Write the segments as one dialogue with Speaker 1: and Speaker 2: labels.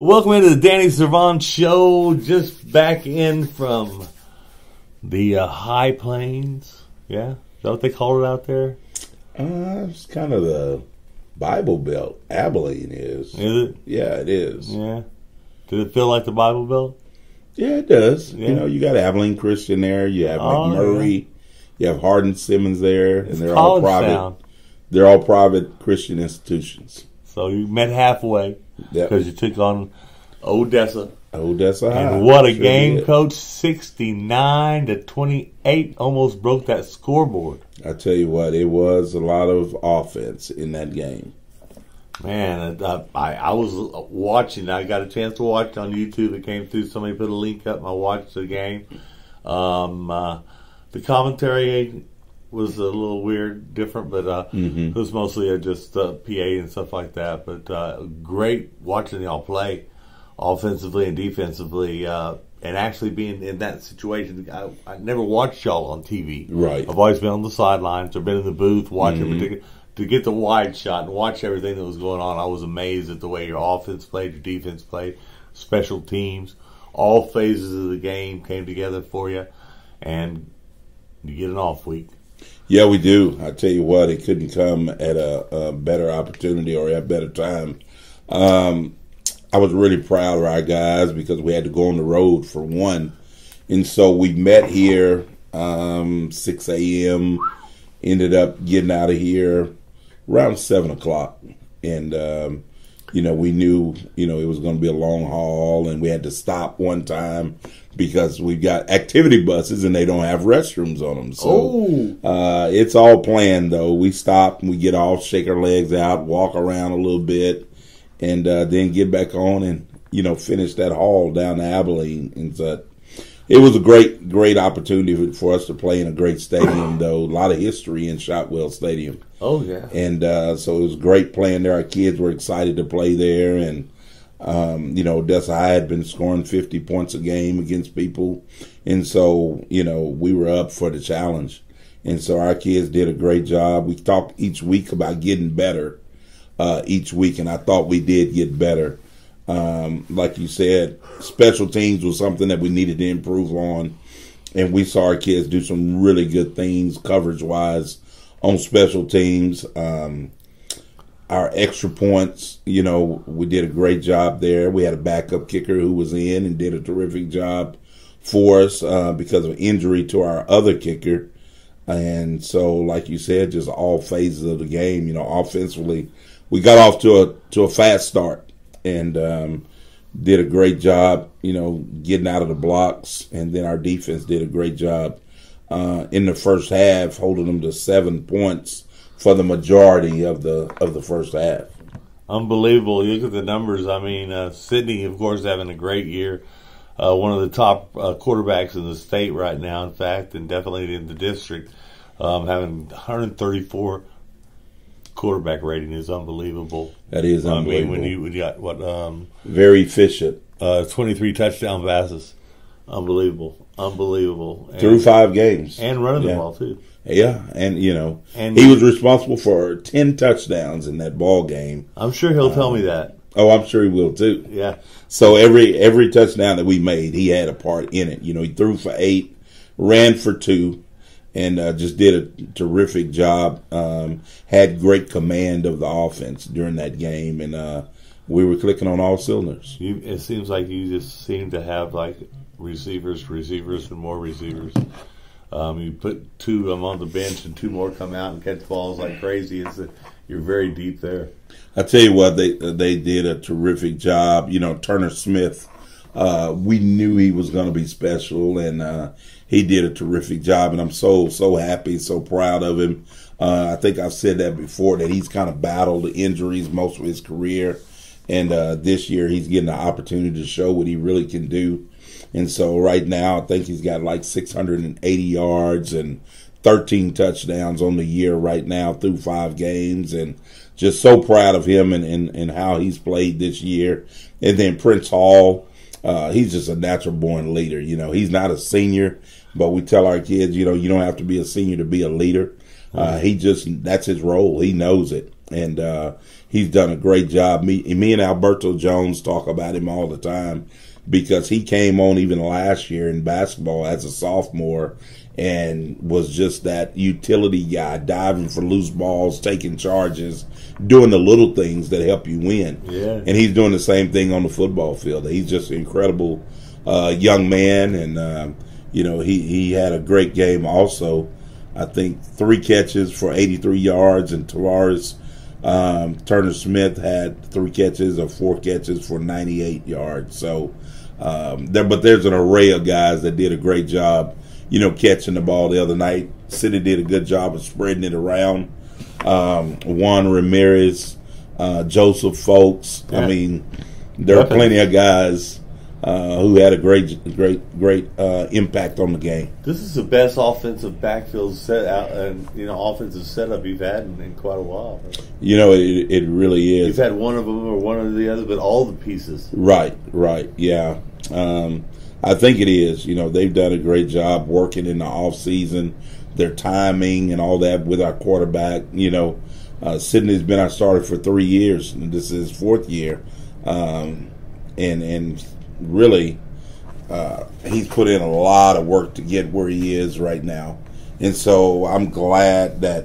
Speaker 1: Welcome into the Danny Servance Show. Just back in from the high plains. Yeah, is that what they call it out there?
Speaker 2: It's kind of the Bible Belt. Abilene is.
Speaker 1: Is it?
Speaker 2: Yeah, it is.
Speaker 1: Yeah. Does it feel like the Bible Belt?
Speaker 2: Yeah, it does.
Speaker 1: Yeah.
Speaker 2: You know, you got Abilene Christian there. You have McMurray. Yeah. You have Hardin Simmons there, and they're all private.
Speaker 1: Town.
Speaker 2: They're all private Christian institutions.
Speaker 1: So you met halfway because you took on Odessa.
Speaker 2: Odessa High.
Speaker 1: And what a game, Coach! 69-28, almost broke that scoreboard.
Speaker 2: I tell you what, it was a lot of offense in that game.
Speaker 1: Man, I was watching. I got a chance to watch it on YouTube. It came through. Somebody put a link up, and I watched the game. The commentary was a little weird, different, but it was mostly just PA and stuff like that. But great watching y'all play offensively and defensively, and actually being in that situation. I never watched y'all on TV.
Speaker 2: Right.
Speaker 1: I've always been on the sidelines or been in the booth watching. To get the wide shot and watch everything that was going on, I was amazed at the way your offense played, your defense played, special teams, all phases of the game came together for you, and you get an off week.
Speaker 2: Yeah, we do. I tell you what, it couldn't come at a better opportunity or at a better time. I was really proud of our guys because we had to go on the road for one. And so we met here 6 a.m., ended up getting out of here around 7 o'clock. And, we knew, it was going to be a long haul, and we had to stop one time because we've got activity buses and they don't have restrooms on them. So it's all planned, though. We stop and we get off, shake our legs out, walk around a little bit, and then get back on and, finish that haul down to Abilene. And so it was a great opportunity for us to play in a great stadium, though. A lot of history in Shotwell Stadium.
Speaker 1: Oh, yeah.
Speaker 2: And so it was great playing there. Our kids were excited to play there. And, Odessa High had been scoring 50 points a game against people. And so, we were up for the challenge. And so our kids did a great job. We talked each week about getting better each week, and I thought we did get better. Like you said, special teams was something that we needed to improve on, and we saw our kids do some really good things coverage-wise on special teams. Our extra points, we did a great job there. We had a backup kicker who was in and did a terrific job for us because of injury to our other kicker. And so, like you said, just all phases of the game, offensively, we got off to a fast start and did a great job, getting out of the blocks. And then our defense did a great job in the first half, holding them to 7 points for the majority of the first half.
Speaker 1: Unbelievable. You look at the numbers. I mean, Sydney, of course, having a great year. One of the top quarterbacks in the state right now, in fact, and definitely in the district. Having 134 quarterback rating is unbelievable.
Speaker 2: That is unbelievable.
Speaker 1: I mean, when you got what?
Speaker 2: Very efficient.
Speaker 1: 23 touchdown passes. Unbelievable. And,
Speaker 2: through 5 games.
Speaker 1: And running the ball, too.
Speaker 2: Yeah, and, he was responsible for 10 touchdowns in that ball game.
Speaker 1: I'm sure he'll tell me that.
Speaker 2: Oh, I'm sure he will, too.
Speaker 1: Yeah.
Speaker 2: So every touchdown that we made, he had a part in it. He threw for 8, ran for 2, and just did a terrific job. Had great command of the offense during that game, and we were clicking on all cylinders.
Speaker 1: It seems like you just seem to have, receivers, and more receivers. You put 2 of them on the bench, and 2 more come out and catch balls like crazy. You're very deep there.
Speaker 2: I tell you what, they did a terrific job. Turner Smith, we knew he was going to be special, and he did a terrific job. And I'm so happy, so proud of him. I think I've said that before, that he's kind of battled injuries most of his career, and this year he's getting an opportunity to show what he really can do. And so right now, I think he's got 680 yards and 13 touchdowns on the year right now through 5 games, and just so proud of him and how he's played this year. And then Prince Hall, he's just a natural born leader. He's not a senior, but we tell our kids, you don't have to be a senior to be a leader. That's his role. He knows it. and he's done a great job. Me and Alberto Jones talk about him all the time because he came on even last year in basketball as a sophomore and was just that utility guy, diving for loose balls, taking charges, doing the little things that help you win.
Speaker 1: Yeah.
Speaker 2: And he's doing the same thing on the football field. He's just an incredible young man, and he had a great game also. I think 3 catches for 83 yards, and Tavares Turner-Smith had 3 catches or 4 catches for 98 yards. So, but there's an array of guys that did a great job, catching the ball the other night. City did a good job of spreading it around. Juan Ramirez, Joseph Folks. Yeah. I mean, there are plenty of guys who had a great impact on the game.
Speaker 1: This is the best offensive backfield set out, and offensive setup you've had in quite a while.
Speaker 2: It really is.
Speaker 1: You've had one of them or one or the other, but all the pieces.
Speaker 2: Right, yeah. I think it is. They've done a great job working in the off season, their timing and all that with our quarterback. Sidney's been our starter for 3 years, and this is his 4th year, and really, he's put in a lot of work to get where he is right now. And so I'm glad that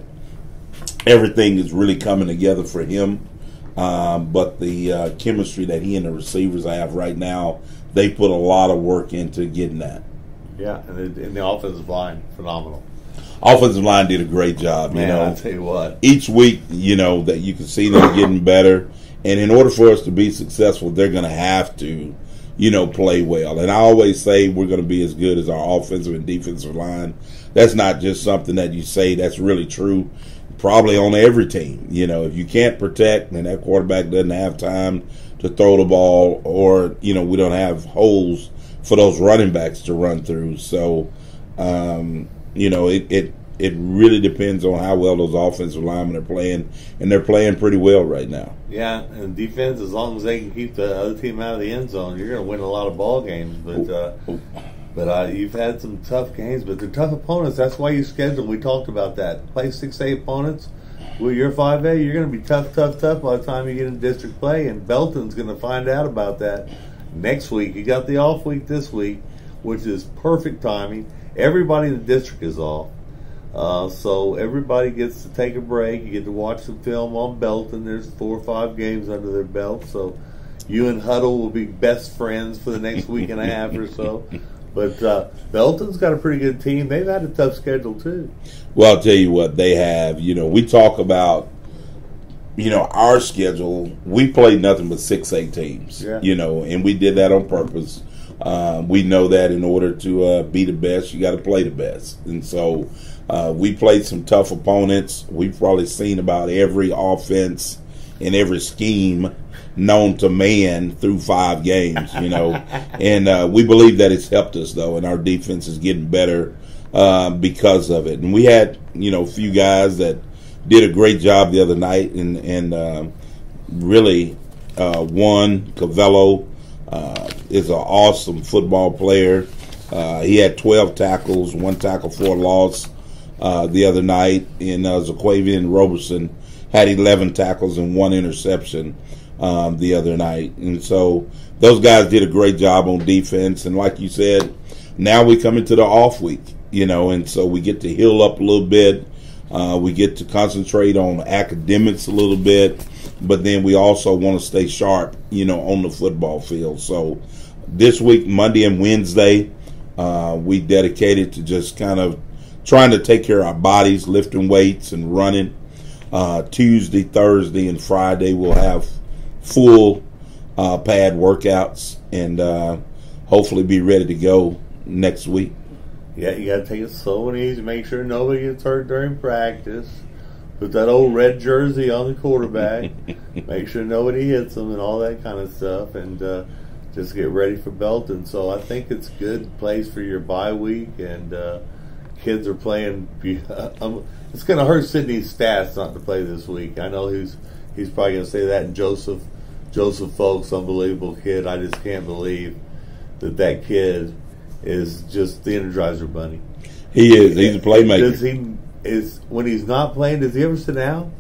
Speaker 2: everything is really coming together for him. But the chemistry that he and the receivers have right now, they put a lot of work into getting that.
Speaker 1: Yeah, and the offensive line, phenomenal.
Speaker 2: Offensive line did a great job.
Speaker 1: Man, I'll tell you what.
Speaker 2: Each week, that you can see them getting better. And in order for us to be successful, they're going to have to play well. And I always say we're going to be as good as our offensive and defensive line. That's not just something that you say. That's really true probably on every team. If you can't protect and that quarterback doesn't have time to throw the ball, or, we don't have holes for those running backs to run through. So, it really depends on how well those offensive linemen are playing, and they're playing pretty well right now.
Speaker 1: Yeah, and defense, as long as they can keep the other team out of the end zone, you're going to win a lot of ball games. But you've had some tough games, but they're tough opponents. That's why you schedule. We talked about that. Play 6A opponents. Well, you're 5A. You're going to be tough by the time you get in district play, and Belton's going to find out about that next week. You got the off week this week, which is perfect timing. Everybody in the district is off. So everybody gets to take a break. You get to watch some film on Belton. There's 4 or 5 games under their belt. So you and Huddle will be best friends for the next week and a half or so. But Belton's got a pretty good team. They've had a tough schedule too.
Speaker 2: Well, I'll tell you what they have. We talk about, our schedule. We played nothing but 6A teams,
Speaker 1: yeah.
Speaker 2: And we did that on purpose. We know that in order to be the best, you got to play the best. And so we played some tough opponents. We've probably seen about every offense and every scheme known to man through 5 games, And we believe that it's helped us, though, and our defense is getting better because of it. And we had, a few guys that did a great job the other night, and really one, Cavello, is an awesome football player. He had 12 tackles, 1 tackle for a loss the other night, and Zaquavian Roberson had 11 tackles and 1 interception the other night. And so those guys did a great job on defense. And like you said, now we come into the off week, and so we get to heal up a little bit. We get to concentrate on academics a little bit, but then we also want to stay sharp, on the football field. So this week, Monday and Wednesday, we dedicated to just kind of trying to take care of our bodies, lifting weights and running. Tuesday, Thursday, and Friday we'll have full pad workouts and hopefully be ready to go next week.
Speaker 1: Yeah, you got to take it slow and easy. Make sure nobody gets hurt during practice. Put that old red jersey on the quarterback. Make sure nobody hits them and all that kind of stuff. And just get ready for Belton. So I think it's a good place for your bye week. And kids are playing. It's going to hurt Sidney's stats not to play this week. I know he's probably going to say that. And Joseph Folks, unbelievable kid. I just can't believe that kid is just the Energizer Bunny.
Speaker 2: He is. He's a playmaker.
Speaker 1: When he's not playing, does he ever sit down?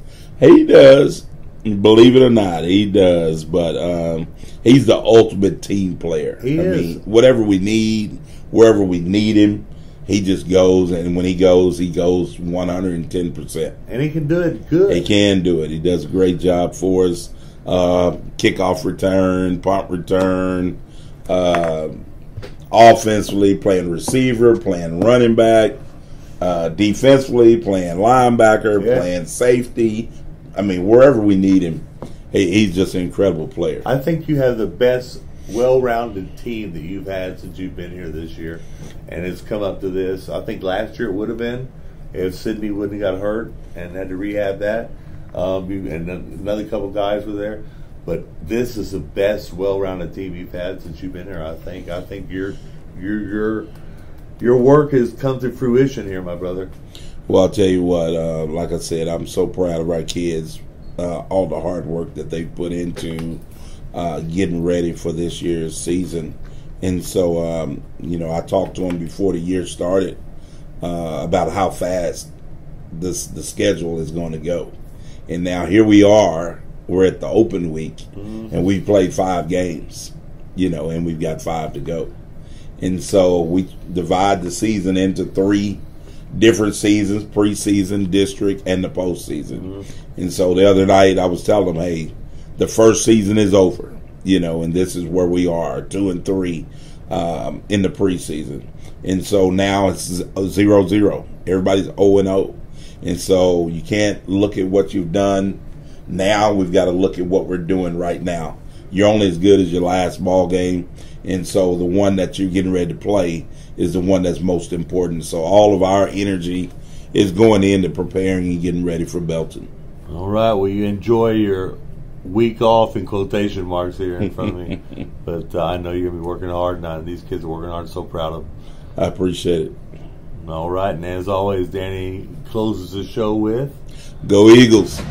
Speaker 2: He does. Believe it or not, he does. But he's the ultimate team player.
Speaker 1: He is.
Speaker 2: Whatever we need, wherever we need him, he just goes. And when he goes 110%.
Speaker 1: And he can do it good.
Speaker 2: He can do it. He does a great job for us. Kickoff return, punt return, offensively playing receiver, playing running back, defensively playing linebacker, playing safety. I mean, wherever we need him, he's just an incredible player.
Speaker 1: I think you have the best, well-rounded team that you've had since you've been here this year, and it's come up to this. I think last year it would have been if Sidney wouldn't have got hurt and had to rehab that, and another couple guys were there. But this is the best, well-rounded team you've had since you've been here. I think your work has come to fruition here, my brother.
Speaker 2: Well, I'll tell you what, like I said, I'm so proud of our kids, all the hard work that they've put into getting ready for this year's season. And so, I talked to them before the year started about how fast the schedule is going to go. And now here we are, we're at the open week, and we've played 5 games, and we've got 5 to go. And so we divide the season into 3 different seasons: preseason, district, and the postseason. And so the other night I was telling them, hey, the first season is over, and this is where we are, 2 and 3 in the preseason. And so now it's 0-0. Everybody's 0-0. And so you can't look at what you've done. Now we've got to look at what we're doing right now. You're only as good as your last ball game. And so the one that you're getting ready to play is the one that's most important. So all of our energy is going into preparing and getting ready for Belton.
Speaker 1: All right. Well, you enjoy your week off in quotation marks here in front of me. But I know you're going to be working hard, and these kids are working hard. So proud of them.
Speaker 2: I appreciate it.
Speaker 1: All right. And as always, Danny closes the show with,
Speaker 2: Go Eagles.